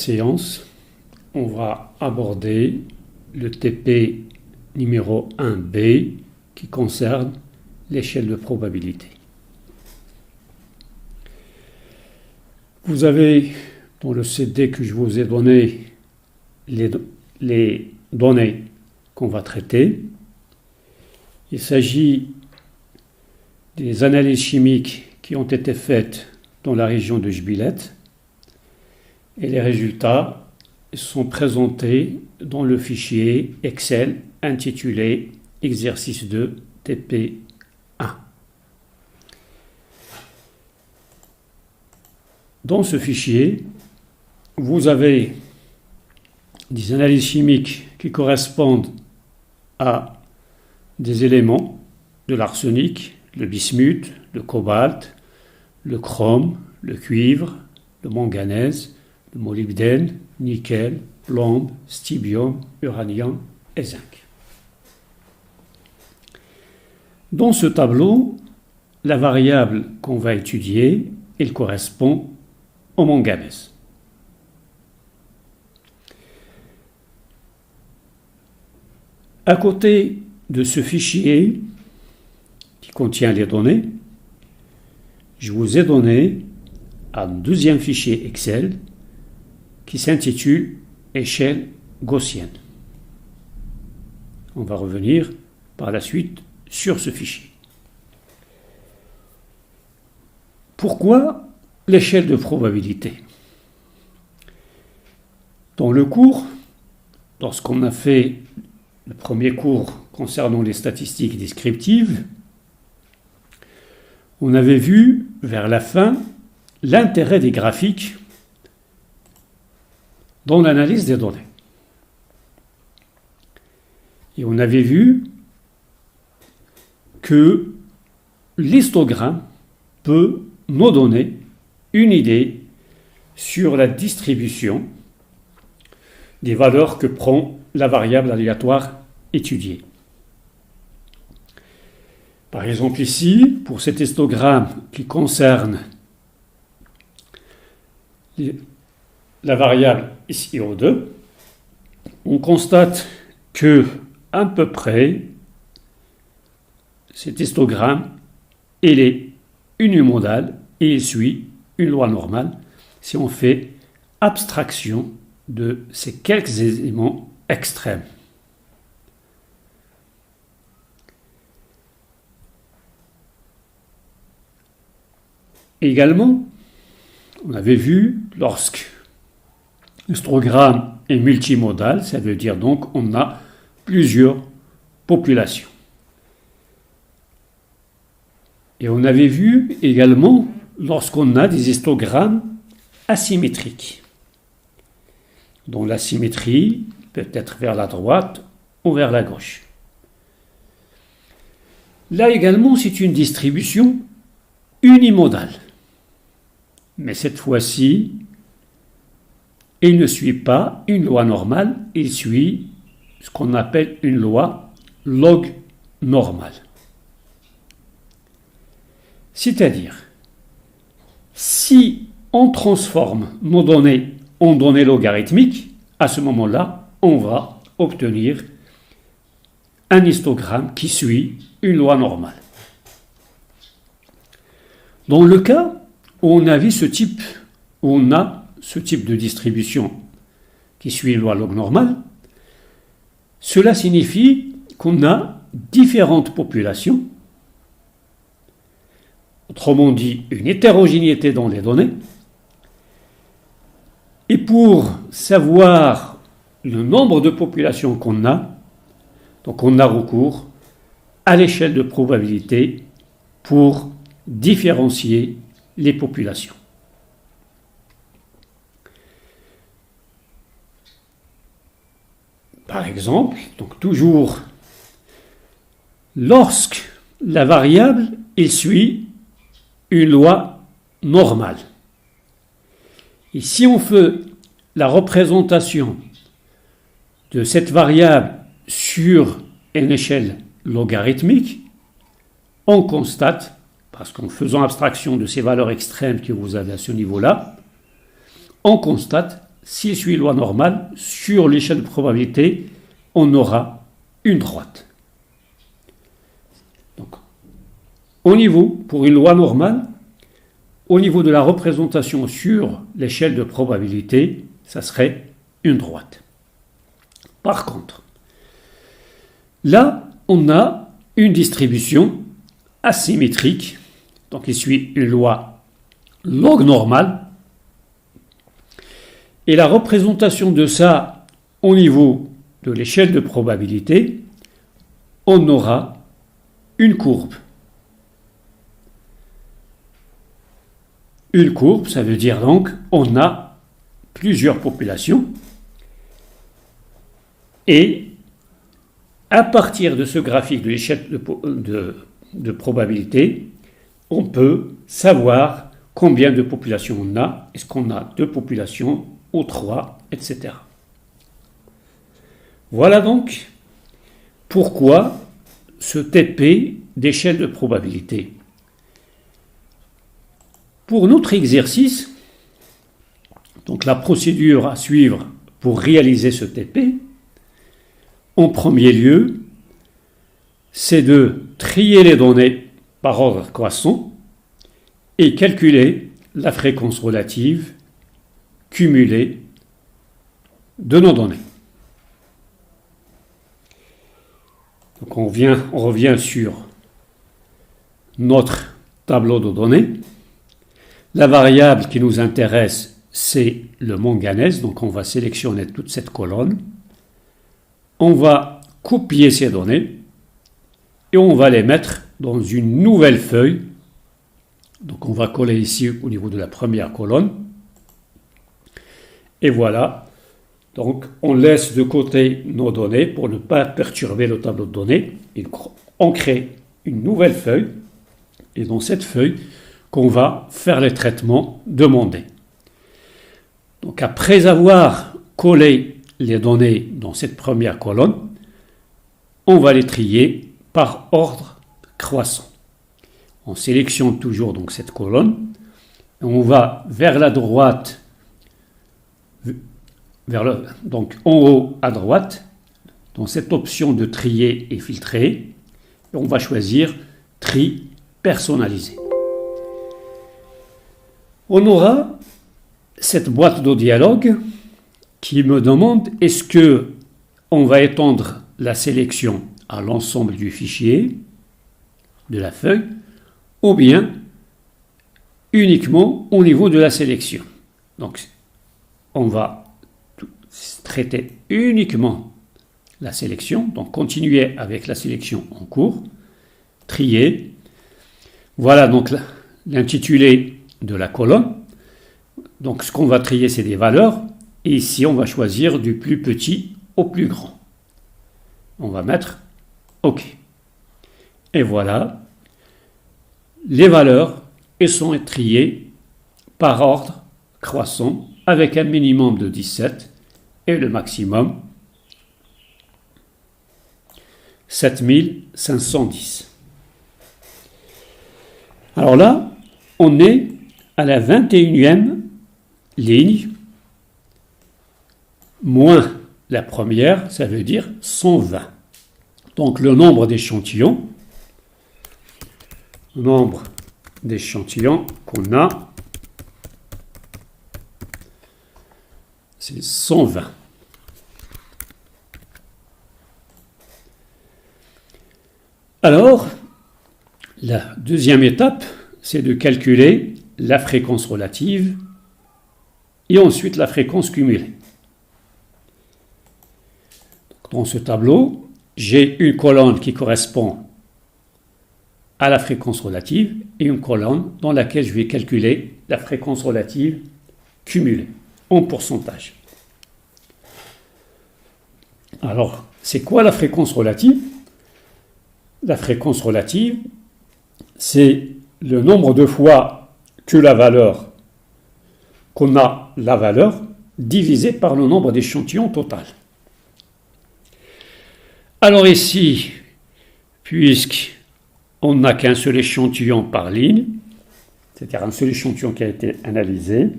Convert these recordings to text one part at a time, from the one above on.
Séance, on va aborder le TP numéro 1B qui concerne l'échelle de probabilité. Vous avez dans le CD que je vous ai donné les données qu'on va traiter. Il s'agit des analyses chimiques qui ont été faites dans la région de Jbilet. Et les résultats sont présentés dans le fichier Excel intitulé Exercice 2 TP1. Dans ce fichier, vous avez des analyses chimiques qui correspondent à des éléments de l'arsenic, le bismuth, le cobalt, le chrome, le cuivre, le manganèse, le molybdène, nickel, plomb, stybium, uranium et zinc. Dans ce tableau, la variable qu'on va étudier, elle correspond au manganèse. À côté de ce fichier qui contient les données, je vous ai donné un deuxième fichier Excel qui s'intitule échelle gaussienne. On va revenir par la suite sur ce fichier. Pourquoi l'échelle de probabilité? Dans le cours, lorsqu'on a fait le premier cours concernant les statistiques descriptives, on avait vu vers la fin l'intérêt des graphiques dans l'analyse des données. Et on avait vu que l'histogramme peut nous donner une idée sur la distribution des valeurs que prend la variable aléatoire étudiée. Par exemple ici, pour cet histogramme qui concerne la variable SiO2, on constate que, à peu près, cet histogramme, il est unimodal et il suit une loi normale si on fait abstraction de ces quelques éléments extrêmes. Également, on avait vu lorsque l'histogramme est multimodal, ça veut dire donc on a plusieurs populations. Et on avait vu également lorsqu'on a des histogrammes asymétriques, dont la symétrie peut être vers la droite ou vers la gauche. Là également, c'est une distribution unimodale. Mais cette fois-ci, il ne suit pas une loi normale, il suit ce qu'on appelle une loi log normale. C'est-à-dire, si on transforme nos données en données logarithmiques, à ce moment-là, on va obtenir un histogramme qui suit une loi normale. Dans le cas où on a ce type de distribution qui suit une loi log normale, cela signifie qu'on a différentes populations, autrement dit une hétérogénéité dans les données, et pour savoir le nombre de populations qu'on a, donc on a recours à l'échelle de probabilité pour différencier les populations. Par exemple, donc toujours, lorsque la variable suit une loi normale, et si on fait la représentation de cette variable sur une échelle logarithmique, on constate, parce qu'en faisant abstraction de ces valeurs extrêmes que vous avez à ce niveau-là, on constate s'il suit loi normale, sur l'échelle de probabilité, on aura une droite. Donc, pour une loi normale, au niveau de la représentation sur l'échelle de probabilité, ça serait une droite. Par contre, là, on a une distribution asymétrique, donc il suit une loi log normale, et la représentation de ça au niveau de l'échelle de probabilité, on aura une courbe. Une courbe, ça veut dire donc on a plusieurs populations et à partir de ce graphique de l'échelle de probabilité, on peut savoir combien de populations on a, est-ce qu'on a 2 populations ou 3, etc. Voilà donc pourquoi ce TP d'échelle de probabilité. Pour notre exercice, donc la procédure à suivre pour réaliser ce TP, en premier lieu, c'est de trier les données par ordre croissant et calculer la fréquence relative cumulée de nos données. Donc on revient sur notre tableau de données. La variable qui nous intéresse, c'est le manganèse, donc on va sélectionner toute cette colonne. On va copier ces données et on va les mettre dans une nouvelle feuille. Donc on va coller ici au niveau de la première colonne. Et voilà, donc on laisse de côté nos données pour ne pas perturber le tableau de données. Et on crée une nouvelle feuille et dans cette feuille qu'on va faire les traitements demandés. Donc après avoir collé les données dans cette première colonne, on va les trier par ordre croissant. On sélectionne toujours donc cette colonne, et on va vers la droite, donc en haut à droite, dans cette option de trier et filtrer, et on va choisir tri personnalisé. On aura cette boîte de dialogue qui me demande est-ce que on va étendre la sélection à l'ensemble du fichier, de la feuille, ou bien uniquement au niveau de la sélection. Donc, on va traiter uniquement la sélection, donc continuer avec la sélection en cours, trier. Voilà donc l'intitulé de la colonne. Donc, ce qu'on va trier, c'est des valeurs. Et ici, on va choisir du plus petit au plus grand. On va mettre OK. Et voilà, les valeurs sont triées par ordre croissant avec un minimum de 17 et le maximum 7510. Alors là, on est à la 21e ligne, moins la première, ça veut dire 120. Donc le nombre d'échantillons qu'on a, c'est 120. Alors, la deuxième étape, c'est de calculer la fréquence relative et ensuite la fréquence cumulée. Dans ce tableau, j'ai une colonne qui correspond à la fréquence relative et une colonne dans laquelle je vais calculer la fréquence relative cumulée en pourcentage. Alors, c'est quoi la fréquence relative? La fréquence relative, c'est le nombre de fois que qu'on a la valeur divisé par le nombre d'échantillons total. Alors ici, puisqu'on n'a qu'un seul échantillon par ligne, c'est-à-dire un seul échantillon qui a été analysé,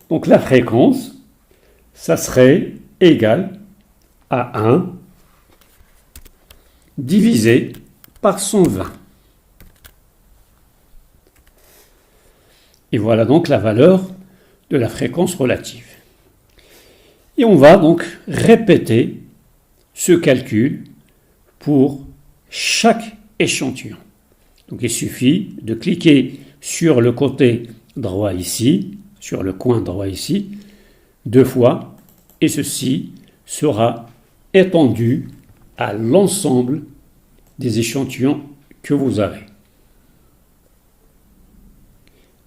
donc la fréquence, ça serait égal à 1 divisé par 120. Et voilà donc la valeur de la fréquence relative. Et on va donc répéter ce calcul pour chaque échantillon. Donc il suffit de cliquer sur le côté droit ici, sur le coin droit ici, 2 fois, et ceci sera étendu à l'ensemble des échantillons que vous avez.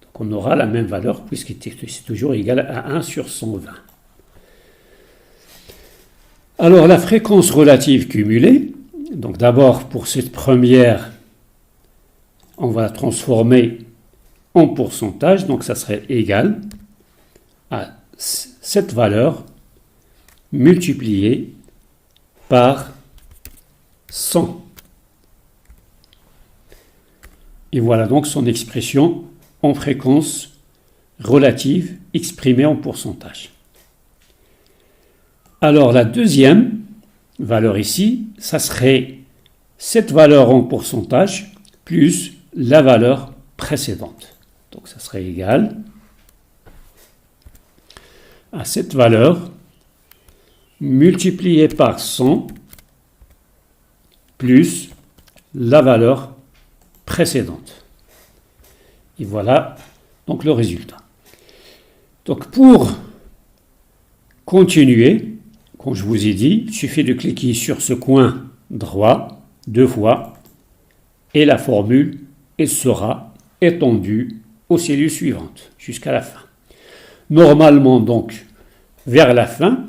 Donc on aura la même valeur puisque c'est toujours égal à 1 sur 120. Alors la fréquence relative cumulée, donc d'abord pour cette première, on va la transformer en pourcentage, donc ça serait égal à cette valeur multipliée par 100. Et voilà donc son expression en fréquence relative exprimée en pourcentage. Alors la deuxième valeur ici, ça serait cette valeur en pourcentage plus la valeur précédente. Donc ça serait égal à cette valeur multipliée par 100 plus la valeur précédente. Et voilà donc le résultat. Donc pour continuer, comme je vous ai dit, il suffit de cliquer sur ce coin droit 2 fois et la formule sera étendue aux cellules suivantes jusqu'à la fin. Normalement donc vers la fin,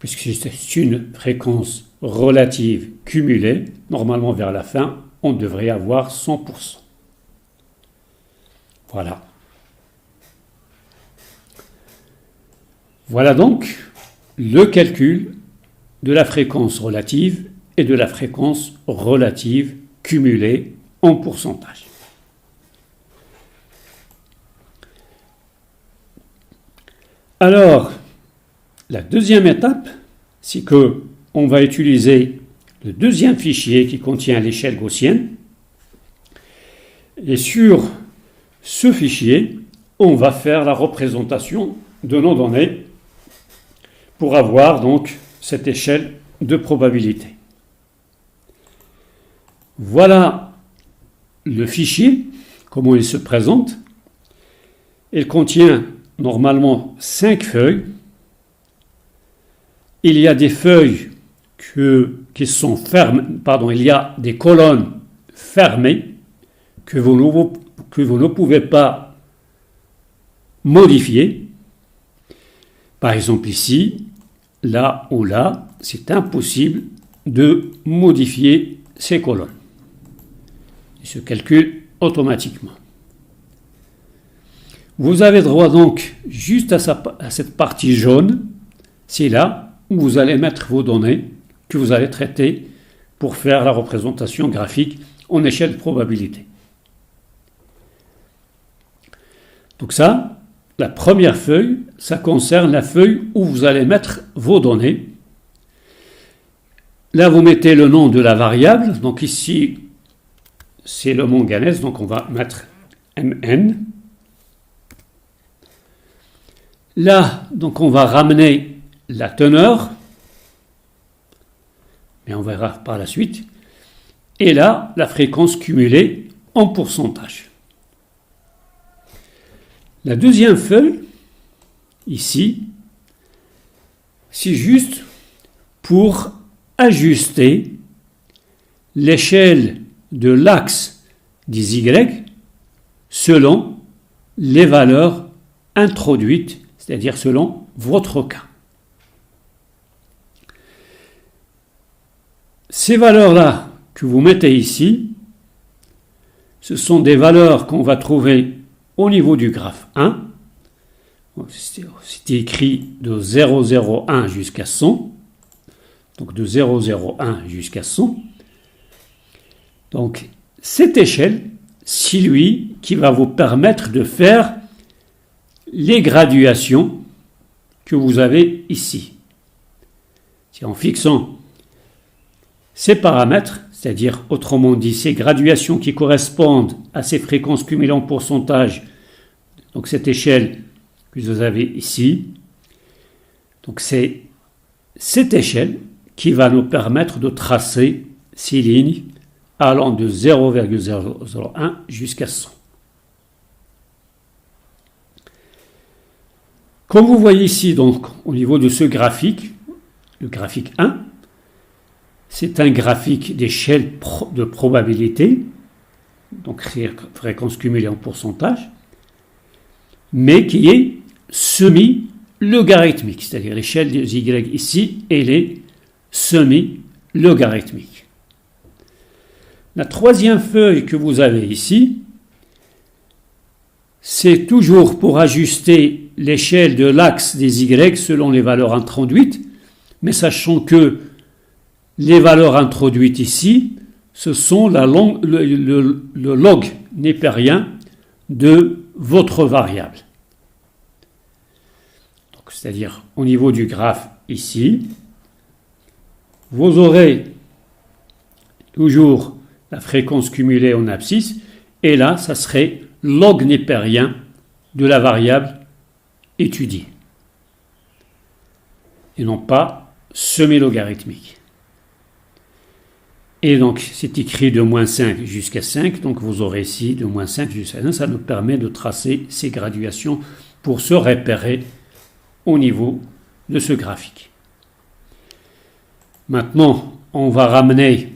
puisque c'est une fréquence relative cumulée, normalement vers la fin, on devrait avoir 100%. Voilà. Voilà donc le calcul de la fréquence relative et de la fréquence relative cumulée en pourcentage. Alors, la deuxième étape, c'est qu'on va utiliser le deuxième fichier qui contient l'échelle gaussienne. Et sur ce fichier, on va faire la représentation de nos données pour avoir donc cette échelle de probabilité. Voilà le fichier, comment il se présente. Il contient normalement 5 feuilles. Il y a des feuilles qui sont fermées, il y a des colonnes fermées que vous ne pouvez pas modifier. Par exemple ici, là ou là, c'est impossible de modifier ces colonnes. Il se calcule automatiquement. Vous avez droit donc juste à cette partie jaune, c'est là où vous allez mettre vos données que vous allez traiter pour faire la représentation graphique en échelle de probabilité. Donc ça, la première feuille, ça concerne la feuille où vous allez mettre vos données. Là, vous mettez le nom de la variable. Donc ici, c'est le manganèse, donc on va mettre Mn. Là, donc on va ramener la teneur, mais on verra par la suite. Et là, la fréquence cumulée en pourcentage. La deuxième feuille, ici, c'est juste pour ajuster l'échelle de l'axe des Y selon les valeurs introduites, c'est-à-dire selon votre cas. Ces valeurs-là que vous mettez ici, ce sont des valeurs qu'on va trouver au niveau du graphe 1. C'était écrit de 0,01 jusqu'à 100. Donc de 0,01 jusqu'à 100. Donc cette échelle, c'est lui qui va vous permettre de faire les graduations que vous avez ici. C'est en fixant ces paramètres, c'est-à-dire autrement dit ces graduations qui correspondent à ces fréquences cumulées en pourcentage, donc cette échelle que vous avez ici, donc c'est cette échelle qui va nous permettre de tracer ces lignes allant de 0,001 jusqu'à 100. Comme vous voyez ici, donc, au niveau de ce graphique, le graphique 1, c'est un graphique d'échelle de probabilité, donc fréquence cumulée en pourcentage, mais qui est semi-logarithmique, c'est-à-dire l'échelle des Y ici, elle est semi-logarithmique. La troisième feuille que vous avez ici, c'est toujours pour ajuster l'échelle de l'axe des Y selon les valeurs introduites, mais sachant que les valeurs introduites ici, ce sont le log népérien de votre variable. Donc, c'est-à-dire au niveau du graphe ici, vous aurez toujours la fréquence cumulée en abscisse, et là, ça serait log népérien de la variable étudiée, et non pas semi-logarithmique. Et donc, c'est écrit de moins 5 jusqu'à 5, donc vous aurez ici de moins 5 jusqu'à 5, ça nous permet de tracer ces graduations pour se repérer au niveau de ce graphique. Maintenant, on va ramener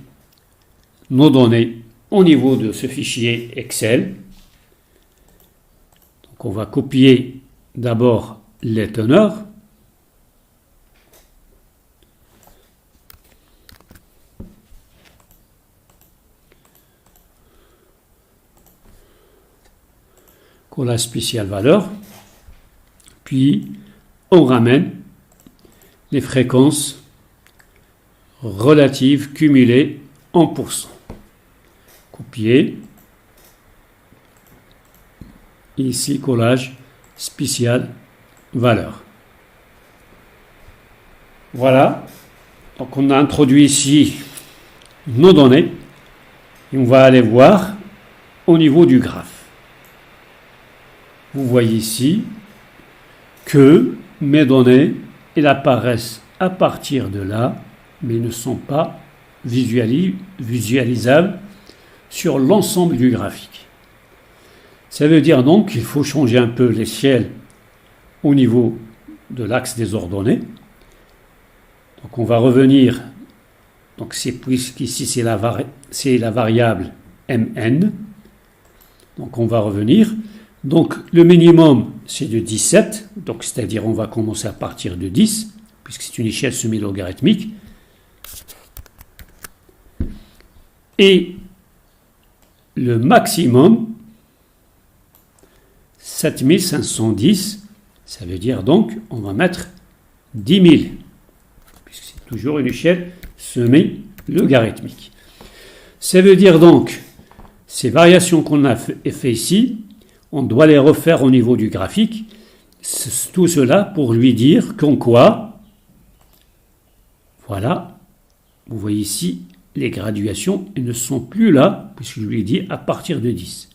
nos données au niveau de ce fichier Excel. Donc on va copier d'abord les teneurs. Collage spécial valeur. Puis on ramène les fréquences relatives cumulées en pourcent. Copier. Ici, collage spécial valeur. Voilà. Donc, on a introduit ici nos données et on va aller voir au niveau du graphe. Vous voyez ici que mes données, elles apparaissent à partir de là, mais ne sont pas visualisables sur l'ensemble du graphique. Ça veut dire donc qu'il faut changer un peu l'échelle au niveau de l'axe des ordonnées. Donc on va revenir, donc puisqu'ici c'est la variable mn, donc on va revenir. Donc le minimum c'est de 17, donc c'est-à-dire on va commencer à partir de 10, puisque c'est une échelle semi-logarithmique. Et le maximum, 7510, ça veut dire donc, on va mettre 10 000, puisque c'est toujours une échelle semi-logarithmique. Ça veut dire donc, ces variations qu'on a fait ici, on doit les refaire au niveau du graphique, tout cela pour lui dire qu'en quoi, voilà, vous voyez ici, les graduations elles ne sont plus là, puisque je lui ai dit à partir de 10.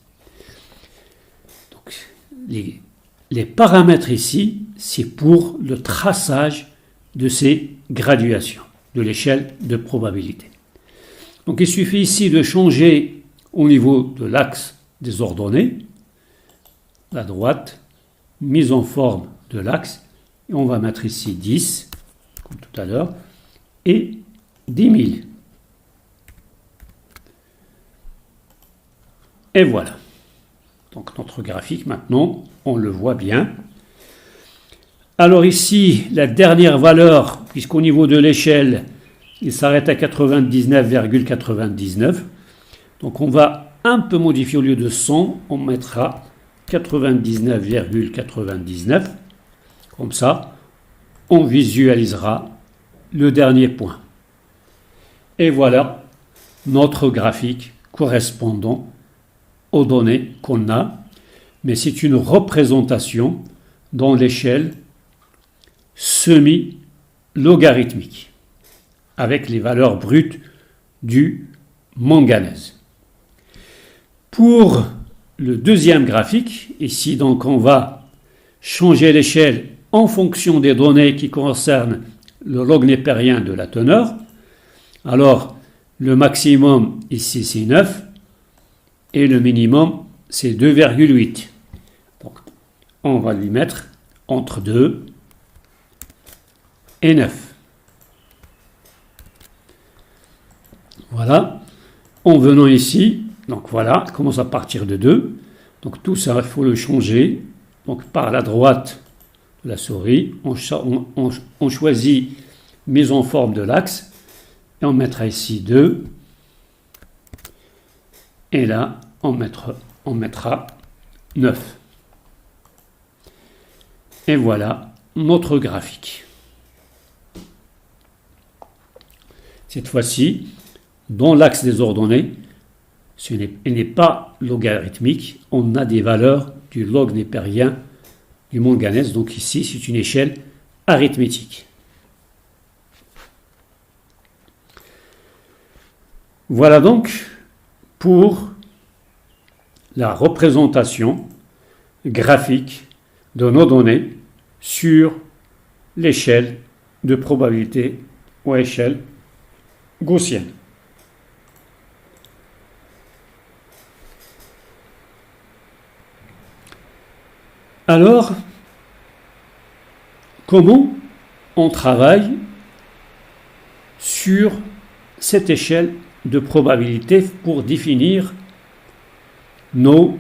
Donc, les paramètres ici, c'est pour le traçage de ces graduations, de l'échelle de probabilité. Donc, il suffit ici de changer au niveau de l'axe des ordonnées, la droite, mise en forme de l'axe, et on va mettre ici 10, comme tout à l'heure, et 10 000. Et voilà. Donc notre graphique maintenant, on le voit bien. Alors ici, la dernière valeur, puisqu'au niveau de l'échelle, il s'arrête à 99,99. Donc on va un peu modifier, au lieu de 100, on mettra 99,99. Comme ça, on visualisera le dernier point. Et voilà notre graphique correspondant aux données qu'on a, mais c'est une représentation dans l'échelle semi-logarithmique avec les valeurs brutes du manganèse. Pour le deuxième graphique, ici donc on va changer l'échelle en fonction des données qui concernent le log népérien de la teneur. Alors le maximum ici c'est 9 et le minimum c'est 2,8. Donc on va lui mettre entre 2 et 9. Voilà. En venant ici, donc voilà, commence à partir de 2. Donc tout ça, il faut le changer. Donc par la droite de la souris, on choisit mise en forme de l'axe et on mettra ici 2. Et là, on mettra 9. Et voilà notre graphique. Cette fois-ci, dans l'axe des ordonnées, il n'est pas logarithmique, on a des valeurs du log népérien du manganèse, donc ici c'est une échelle arithmétique. Voilà donc pour la représentation graphique de nos données sur l'échelle de probabilité ou échelle gaussienne. Alors, comment on travaille sur cette échelle de probabilité pour définir nos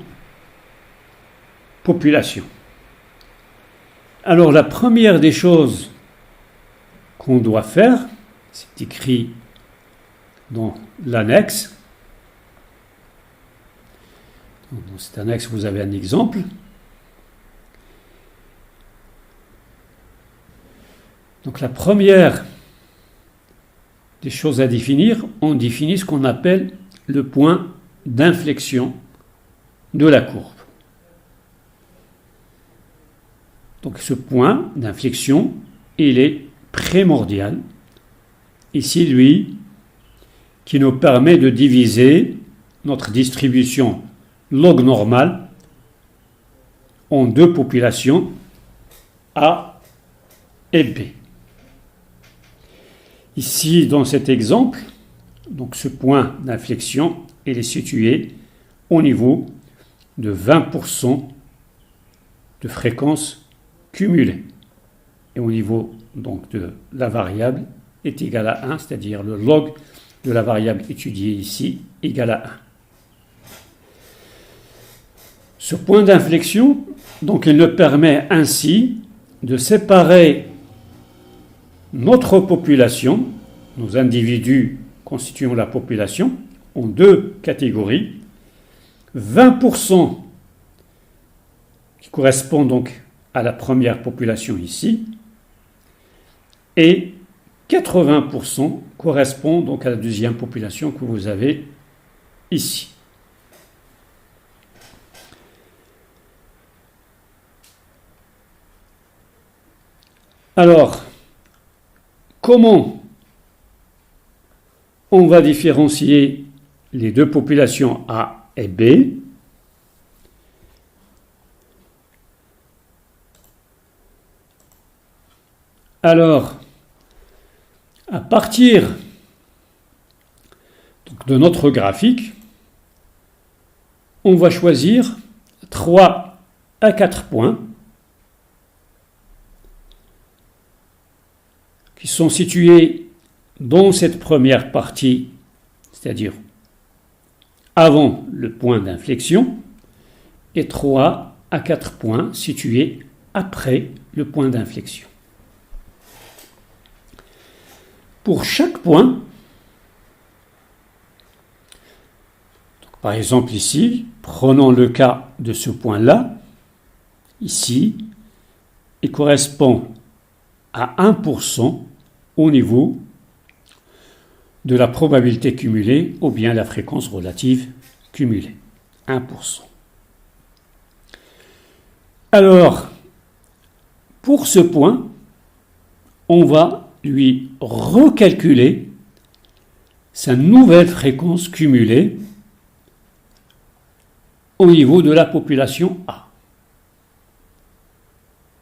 populations? Alors, la première des choses qu'on doit faire, c'est écrit dans l'annexe. Dans cet annexe, vous avez un exemple. Donc la première des choses à définir, on définit ce qu'on appelle le point d'inflexion de la courbe. Donc ce point d'inflexion, il est primordial. Ici, lui, qui nous permet de diviser notre distribution log normale en deux populations, A et B. Ici, dans cet exemple, donc ce point d'inflexion, il est situé au niveau de 20% de fréquence cumulée. Et au niveau donc, de la variable est égal à 1, c'est-à-dire le log de la variable étudiée ici égal à 1. Ce point d'inflexion, donc, il nous permet ainsi de séparer notre population, nos individus constituant la population, en deux catégories. 20% qui correspond donc à la première population ici, et 80% correspond donc à la deuxième population que vous avez ici. Alors, comment on va différencier les deux populations A et B? Alors, à partir de notre graphique, on va choisir 3 à 4 points qui sont situés dans cette première partie, c'est-à-dire avant le point d'inflexion, et 3 à 4 points situés après le point d'inflexion. Pour chaque point, donc par exemple ici, prenons le cas de ce point-là, ici, il correspond à 1% au niveau de la probabilité cumulée ou bien la fréquence relative cumulée. 1%. Alors, pour ce point, on va lui recalculer sa nouvelle fréquence cumulée au niveau de la population A.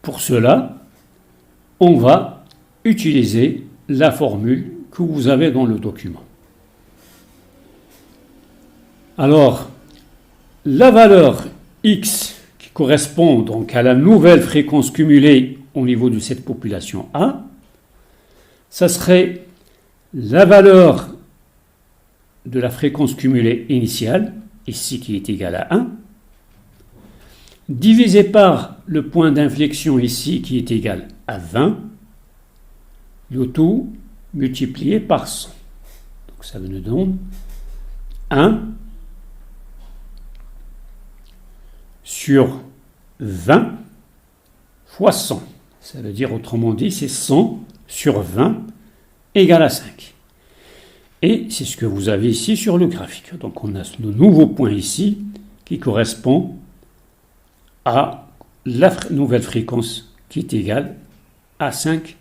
Pour cela, on va utiliser la formule que vous avez dans le document. Alors, la valeur X qui correspond donc à la nouvelle fréquence cumulée au niveau de cette population A, ça serait la valeur de la fréquence cumulée initiale, ici qui est égale à 1, divisé par le point d'inflexion ici qui est égal à 20, le tout multiplié par 100. Donc ça nous donne 1 sur 20 fois 100. Ça veut dire, autrement dit, c'est 100 sur 20 égale à 5. Et c'est ce que vous avez ici sur le graphique. Donc on a le nouveau point ici qui correspond à la nouvelle fréquence qui est égale à 5%.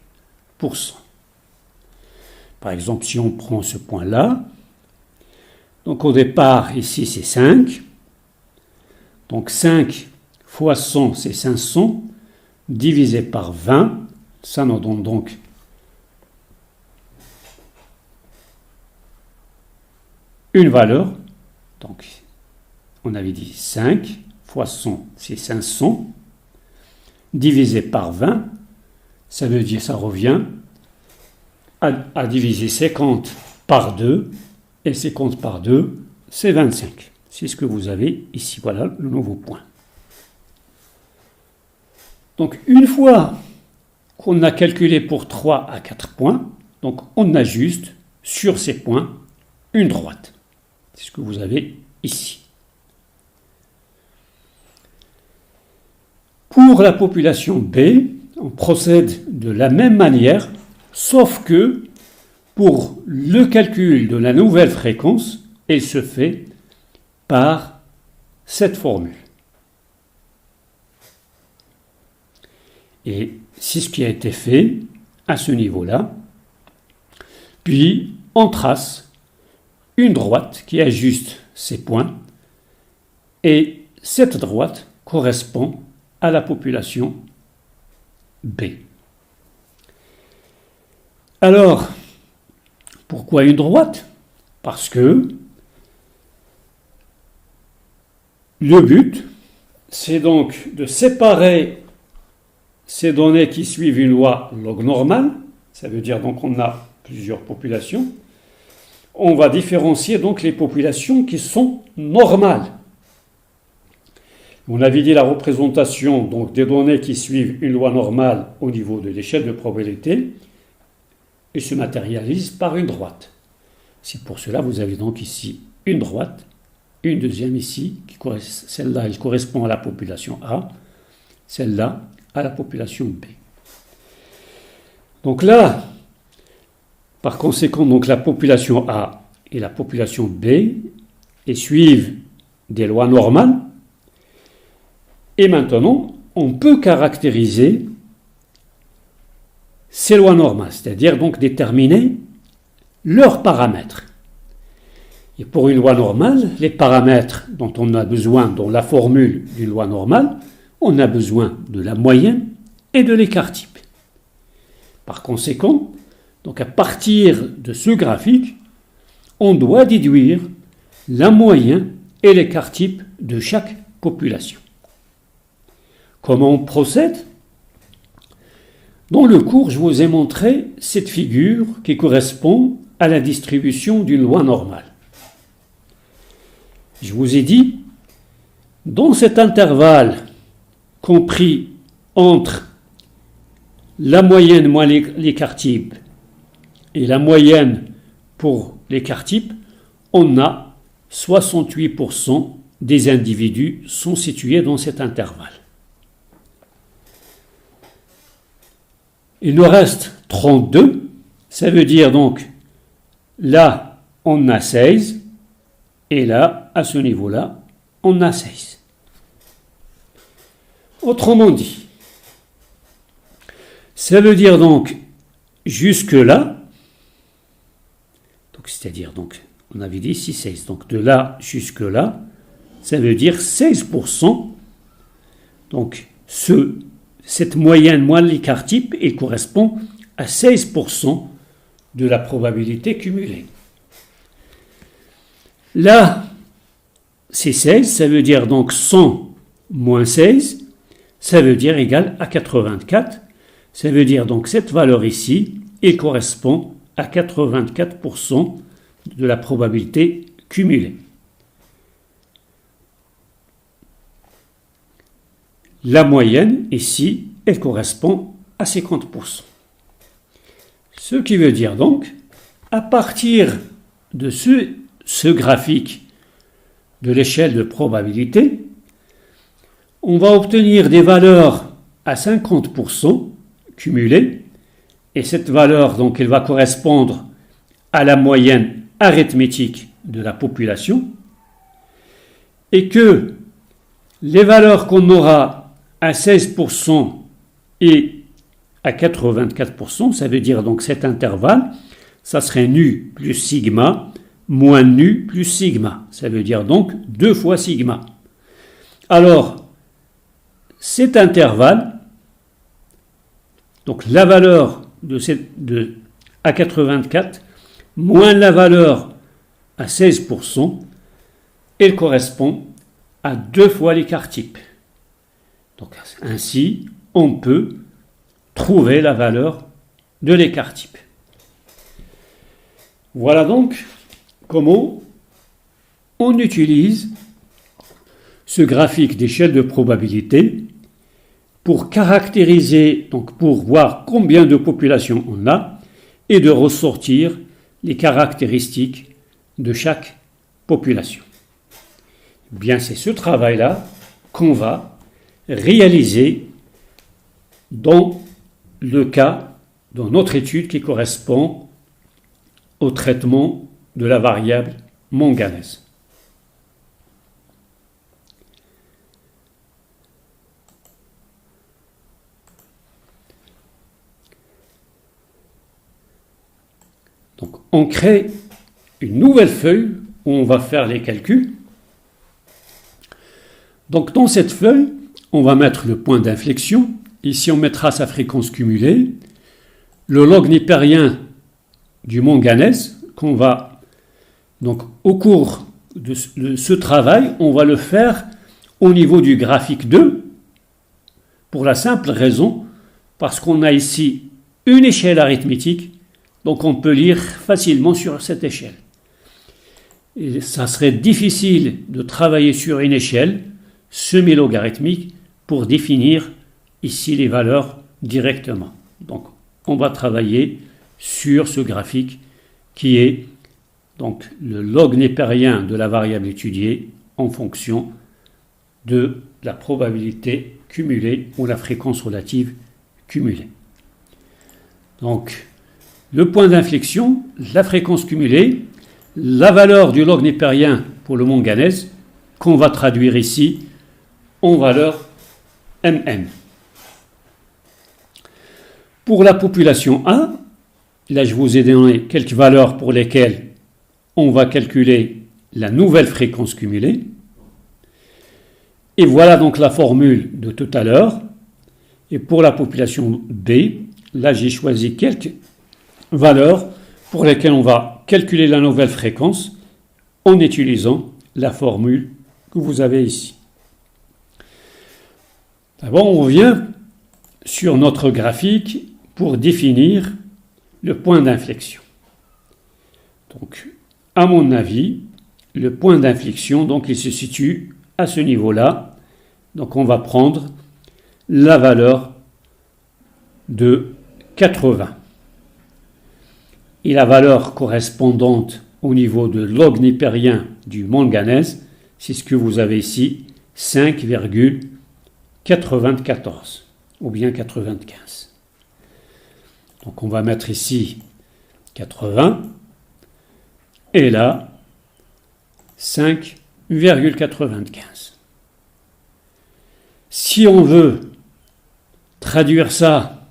Par exemple, si on prend ce point-là, donc au départ, ici c'est 5. Donc 5 fois 100, c'est 500, divisé par 20, ça nous donne donc une valeur. Donc on avait dit 5 fois 100, c'est 500, divisé par 20, ça veut dire, ça revient à diviser 50 par 2, et 50 par 2, c'est 25. C'est ce que vous avez ici, voilà le nouveau point. Donc une fois qu'on a calculé pour 3 à 4 points, donc on ajuste sur ces points une droite. C'est ce que vous avez ici. Pour la population B, on procède de la même manière, sauf que pour le calcul de la nouvelle fréquence, elle se fait par cette formule. Et c'est ce qui a été fait à ce niveau-là. Puis on trace une droite qui ajuste ces points, et cette droite correspond à la population B. Alors, pourquoi une droite? Parce que le but, c'est donc de séparer ces données qui suivent une loi log normale, ça veut dire donc qu'on a plusieurs populations. On va différencier donc les populations qui sont normales. On avait dit la représentation donc des données qui suivent une loi normale au niveau de l'échelle de probabilité et se matérialise par une droite. C'est pour cela que vous avez donc ici une droite, une deuxième ici, celle-là elle correspond à la population A, celle-là à la population B. Donc là, par conséquent, donc la population A et la population B et suivent des lois normales. Et maintenant, on peut caractériser ces lois normales, c'est-à-dire donc déterminer leurs paramètres. Et pour une loi normale, les paramètres dont on a besoin dans la formule d'une loi normale, on a besoin de la moyenne et de l'écart type. Par conséquent, donc à partir de ce graphique, on doit déduire la moyenne et l'écart type de chaque population. Comment on procède? Dans le cours, je vous ai montré cette figure qui correspond à la distribution d'une loi normale. Je vous ai dit, dans cet intervalle compris entre la moyenne moins l'écart type et la moyenne pour l'écart type, on a 68% des individus sont situés dans cet intervalle. Il nous reste 32, ça veut dire donc là on a 16 et là à ce niveau-là on a 16. Autrement dit, ça veut dire donc jusque-là, donc c'est-à-dire, donc, on avait dit ici 16, donc de là jusque-là, ça veut dire 16%. Donc, cette moyenne moins l'écart type, il correspond à 16% de la probabilité cumulée. Là, c'est 16, ça veut dire donc 100 moins 16, ça veut dire égal à 84. Ça veut dire donc cette valeur ici, elle correspond à 84% de la probabilité cumulée. La moyenne ici, elle correspond à 50%. Ce qui veut dire donc, à partir de ce graphique de l'échelle de probabilité, on va obtenir des valeurs à 50% cumulées, et cette valeur, donc, elle va correspondre à la moyenne arithmétique de la population, et que les valeurs qu'on aura à 16% et à 84%, ça veut dire donc cet intervalle, ça serait nu plus sigma moins nu plus sigma. Ça veut dire donc 2 fois sigma. Alors, cet intervalle, donc la valeur de A84 moins la valeur à 16%, elle correspond à 2 fois l'écart type. Donc ainsi, on peut trouver la valeur de l'écart type. Voilà donc comment on utilise ce graphique d'échelle de probabilité pour caractériser, donc pour voir combien de populations on a et de ressortir les caractéristiques de chaque population. Bien, c'est ce travail-là qu'on va réaliser dans le cas, dans notre étude qui correspond au traitement de la variable manganèse. Donc, on crée une nouvelle feuille où on va faire les calculs. Donc, dans cette feuille, on va mettre le point d'inflexion. Ici, on mettra sa fréquence cumulée, le log népérien du manganèse, qu'on va, donc, au cours de ce travail, on va le faire au niveau du graphique 2, pour la simple raison, parce qu'on a ici une échelle arithmétique, donc on peut lire facilement sur cette échelle. Et ça serait difficile de travailler sur une échelle semi-logarithmique pour définir ici les valeurs directement. Donc on va travailler sur ce graphique qui est donc le log népérien de la variable étudiée en fonction de la probabilité cumulée ou la fréquence relative cumulée. Donc le point d'inflexion, la fréquence cumulée, la valeur du log népérien pour le manganèse qu'on va traduire ici en valeur Mn. Pour la population A, là je vous ai donné quelques valeurs pour lesquelles on va calculer la nouvelle fréquence cumulée. Et voilà donc la formule de tout à l'heure. Et pour la population B, là j'ai choisi quelques valeurs pour lesquelles on va calculer la nouvelle fréquence en utilisant la formule que vous avez ici. D'abord, on revient sur notre graphique pour définir le point d'inflexion. Donc, à mon avis, le point d'inflexion, donc, il se situe à ce niveau-là. Donc, on va prendre la valeur de 80. Et la valeur correspondante au niveau de log népérien du manganèse, c'est ce que vous avez ici, 5,94 ou bien 95. Donc on va mettre ici 80 et là 5,95. Si on veut traduire ça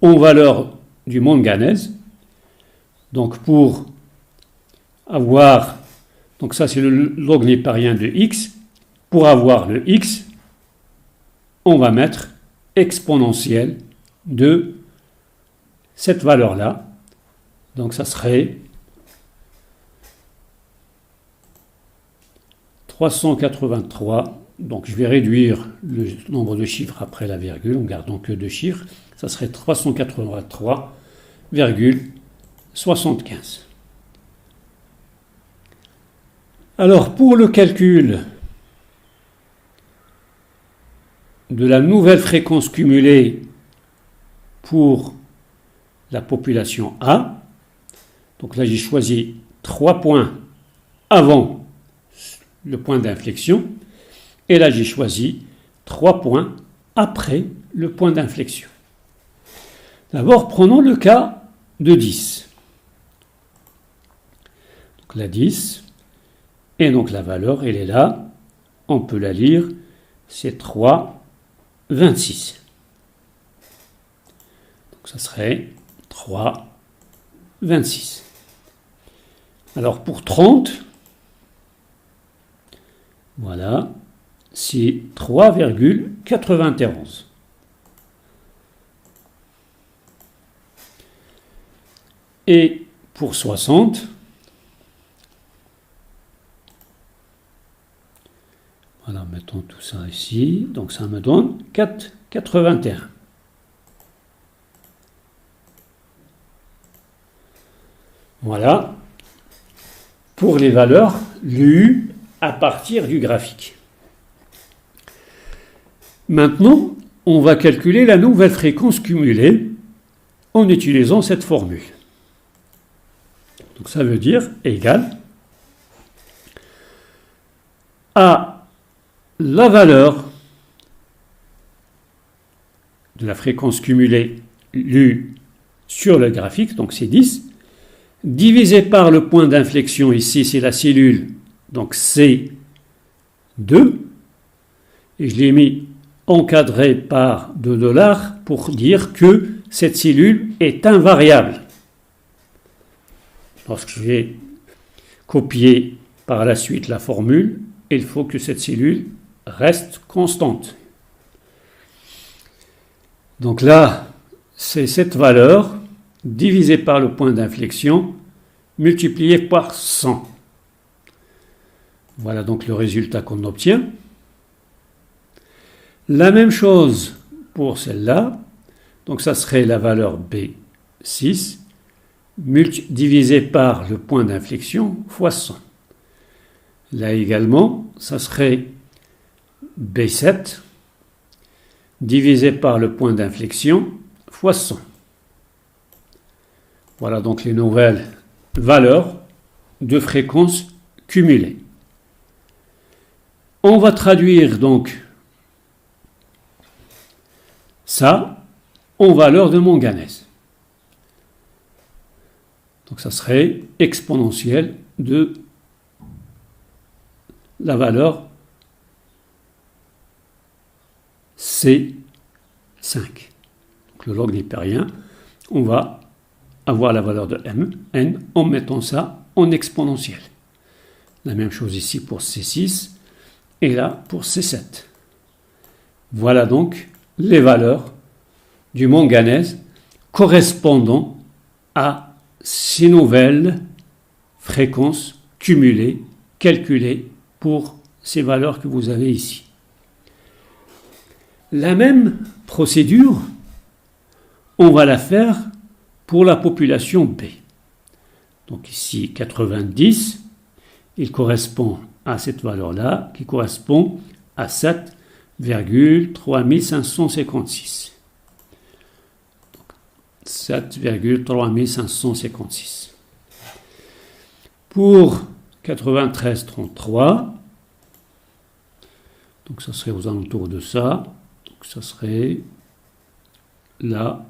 en valeur du manganèse. Donc pour avoir, donc ça c'est le log népérien de x, pour avoir le x, on va mettre exponentielle de cette valeur-là. Donc ça serait 383. Donc je vais réduire le nombre de chiffres après la virgule en gardant que 2 chiffres. Ça serait 383,75. Alors pour le calcul de la nouvelle fréquence cumulée pour la population A, donc là j'ai choisi 3 points avant le point d'inflexion, et là j'ai choisi 3 points après le point d'inflexion. D'abord prenons le cas de 10. Donc la 10, et donc la valeur elle est là, on peut la lire, c'est 3,26. Donc ça serait 3,26. Alors pour 30, voilà, c'est 3,91. Et pour 60, voilà, mettons tout ça ici, donc ça me donne 4,81. Voilà, pour les valeurs lues à partir du graphique. Maintenant, on va calculer la nouvelle fréquence cumulée en utilisant cette formule. Donc ça veut dire égal à la valeur de la fréquence cumulée lue sur le graphique, donc c'est 10, divisé par le point d'inflexion, ici c'est la cellule, donc c'est 2, et je l'ai mis encadré par $, pour dire que cette cellule est invariable. Lorsque je vais copier par la suite la formule, il faut que cette cellule reste constante. Donc là, c'est cette valeur divisée par le point d'inflexion multipliée par 100. Voilà donc le résultat qu'on obtient. La même chose pour celle-là. Donc ça serait la valeur B6 divisé par le point d'inflexion fois 100. Là également, ça serait B7 divisé par le point d'inflexion fois 100. Voilà donc les nouvelles valeurs de fréquence cumulée. On va traduire donc ça en valeur de manganèse. Donc ça serait exponentielle de la valeur C5. Donc le log népérien, on va avoir la valeur de n en mettant ça en exponentielle. La même chose ici pour C6 et là pour C7. Voilà donc les valeurs du manganèse correspondant à ces nouvelles fréquences cumulées, calculées pour ces valeurs que vous avez ici. La même procédure, on va la faire pour la population B. Donc ici 90, il correspond à cette valeur-là qui correspond à 7,3556. 7,3556. Pour 93,33, donc ça serait aux alentours de ça, donc ça serait là,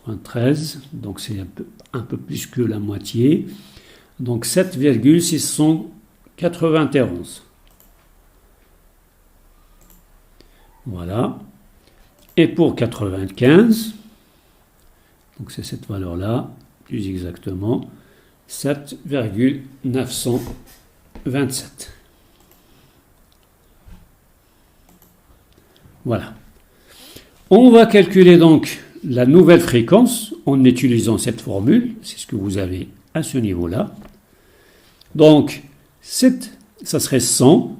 93, donc c'est un peu plus que la moitié, donc 7,691. Voilà. Et pour 95, Donc c'est cette valeur-là, plus exactement 7,927. Voilà. On va calculer donc la nouvelle fréquence en utilisant cette formule. C'est ce que vous avez à ce niveau-là. Donc, ça serait 100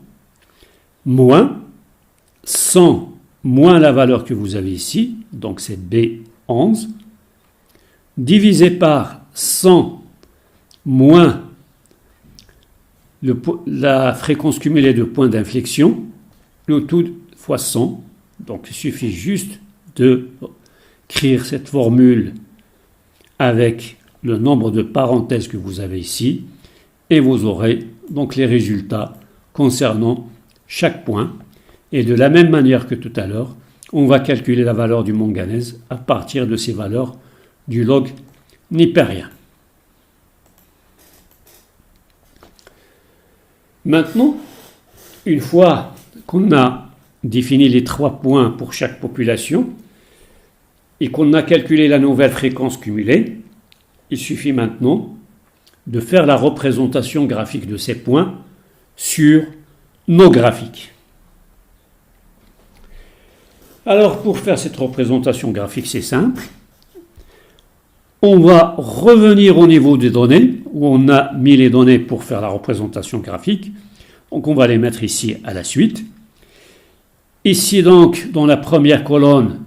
moins 100 moins la valeur que vous avez ici, donc c'est B11, divisé par 100 moins la fréquence cumulée de points d'inflexion, le tout fois 100. Donc il suffit juste de écrire cette formule avec le nombre de parenthèses que vous avez ici et vous aurez donc les résultats concernant chaque point. Et de la même manière que tout à l'heure, on va calculer la valeur du manganèse à partir de ces valeurs du log nipérien. Maintenant, une fois qu'on a défini les 3 points pour chaque population et qu'on a calculé la nouvelle fréquence cumulée, il suffit maintenant de faire la représentation graphique de ces points sur nos graphiques. Alors, pour faire cette représentation graphique, c'est simple. On va revenir au niveau des données, où on a mis les données pour faire la représentation graphique. Donc, on va les mettre ici à la suite. Ici, donc, dans la première colonne,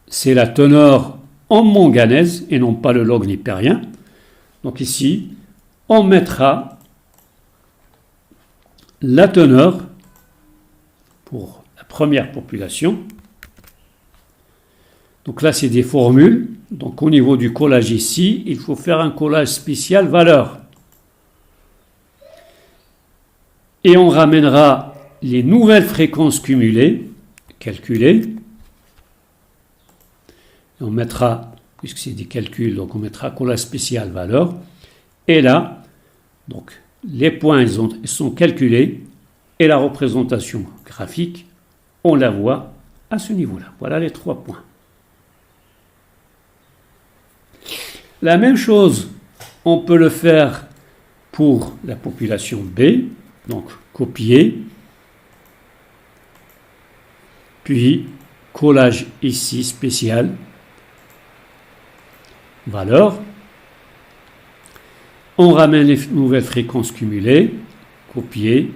c'est la teneur en manganèse et non pas le log nipérien. Donc ici, on mettra la teneur pour la première population. Donc là, c'est des formules. Donc au niveau du collage ici, il faut faire un collage spécial valeur. Et on ramènera les nouvelles fréquences cumulées, calculées. Et on mettra, puisque c'est des calculs, donc on mettra collage spécial valeur. Et là, donc les points ils sont calculés et la représentation graphique, on la voit à ce niveau-là. Voilà les 3 points. La même chose, on peut le faire pour la population B, donc copier, puis collage ici spécial, valeur, on ramène les nouvelles fréquences cumulées, copier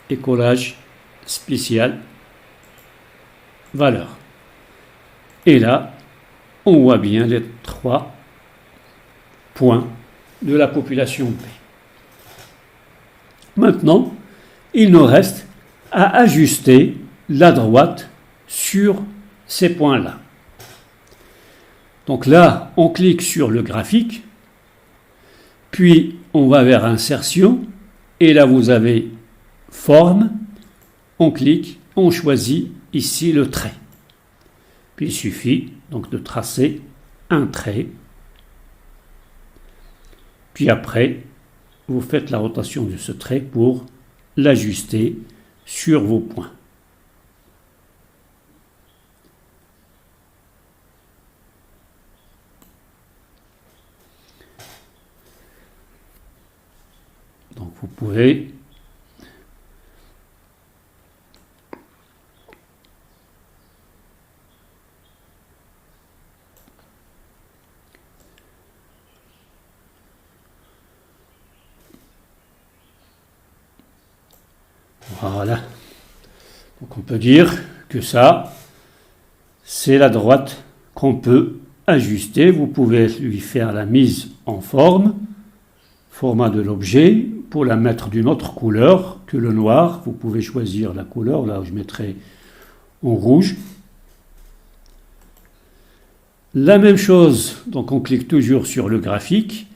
et collage spécial, valeur. Et là, on voit bien les 3 points de la population B. Maintenant, il nous reste à ajuster la droite sur ces points-là. Donc là, on clique sur le graphique, puis on va vers Insertion, et là vous avez Forme, on clique, on choisit ici le trait. Puis il suffit donc de tracer un trait. Puis après, vous faites la rotation de ce trait pour l'ajuster sur vos points. Donc vous pouvez voilà. Donc on peut dire que ça, c'est la droite qu'on peut ajuster. Vous pouvez lui faire la mise en forme, format de l'objet, pour la mettre d'une autre couleur que le noir. Vous pouvez choisir la couleur, là je mettrai en rouge. La même chose, donc on clique toujours sur le graphique,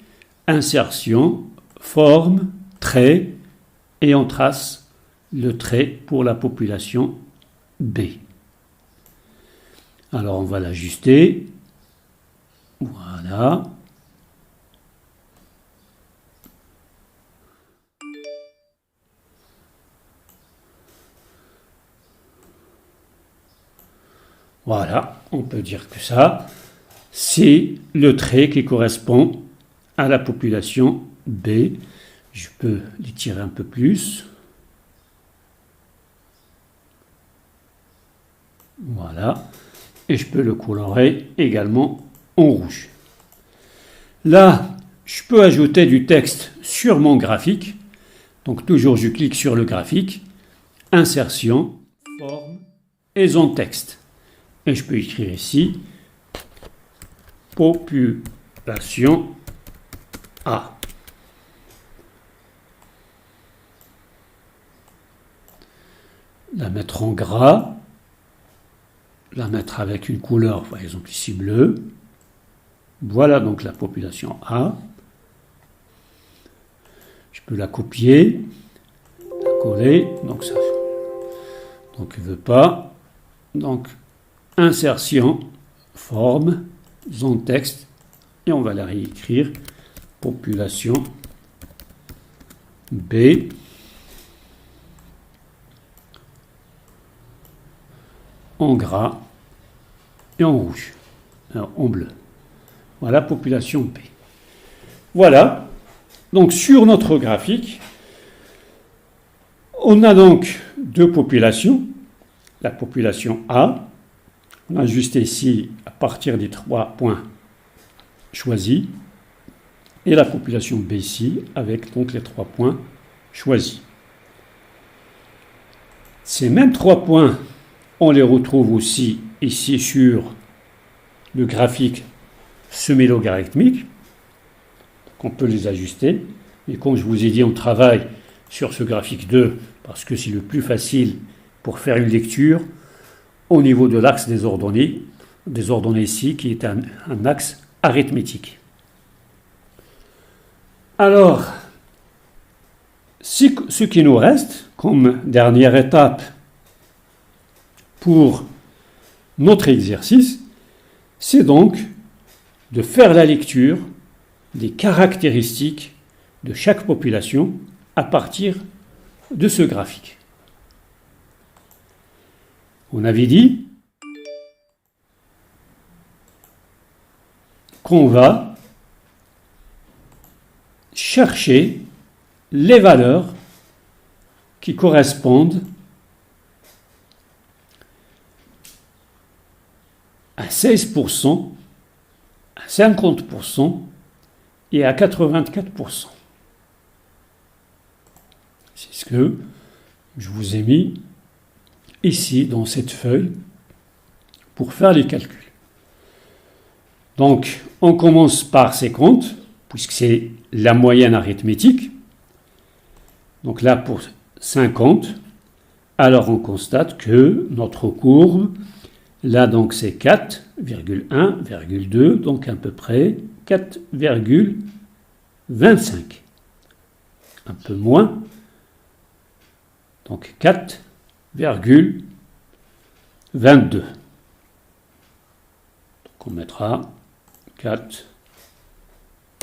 insertion, forme, trait, et on trace le trait pour la population B. Alors on va l'ajuster. Voilà. Voilà, on peut dire que ça, c'est le trait qui correspond à la population B. Je peux l'étirer un peu plus. Voilà. Et je peux le colorer également en rouge. Là, je peux ajouter du texte sur mon graphique. Donc toujours, je clique sur le graphique, insertion, forme et zone texte. Et je peux écrire ici population A. La mettre en gras, la mettre avec une couleur, par exemple ici bleu. Voilà donc la population A. Je peux la copier, la coller, donc ça. Donc il ne veut pas. Donc insertion, forme, zone texte, et on va la réécrire. Population B. En gras et en rouge, alors en bleu. Voilà, population B. Voilà, donc sur notre graphique, on a donc deux populations. La population A, on a juste ici, à partir des 3 points choisis, et la population B ici, avec donc les 3 points choisis. Ces mêmes 3 points, on les retrouve aussi ici sur le graphique semi-logarithmique. Donc on peut les ajuster. Et comme je vous ai dit, on travaille sur ce graphique 2 parce que c'est le plus facile pour faire une lecture au niveau de l'axe des ordonnées ici qui est un axe arithmétique. Alors, ce qui nous reste comme dernière étape pour notre exercice, c'est donc de faire la lecture des caractéristiques de chaque population à partir de ce graphique. On avait dit qu'on va chercher les valeurs qui correspondent à 16%, à 50% et à 84%. C'est ce que je vous ai mis ici dans cette feuille pour faire les calculs. Donc, on commence par 50, puisque c'est la moyenne arithmétique. Donc là, pour 50, alors on constate que notre courbe, là donc c'est 4,1, 2, donc à peu près 4,25. Un peu moins, donc 4,22. Donc on mettra 4,22.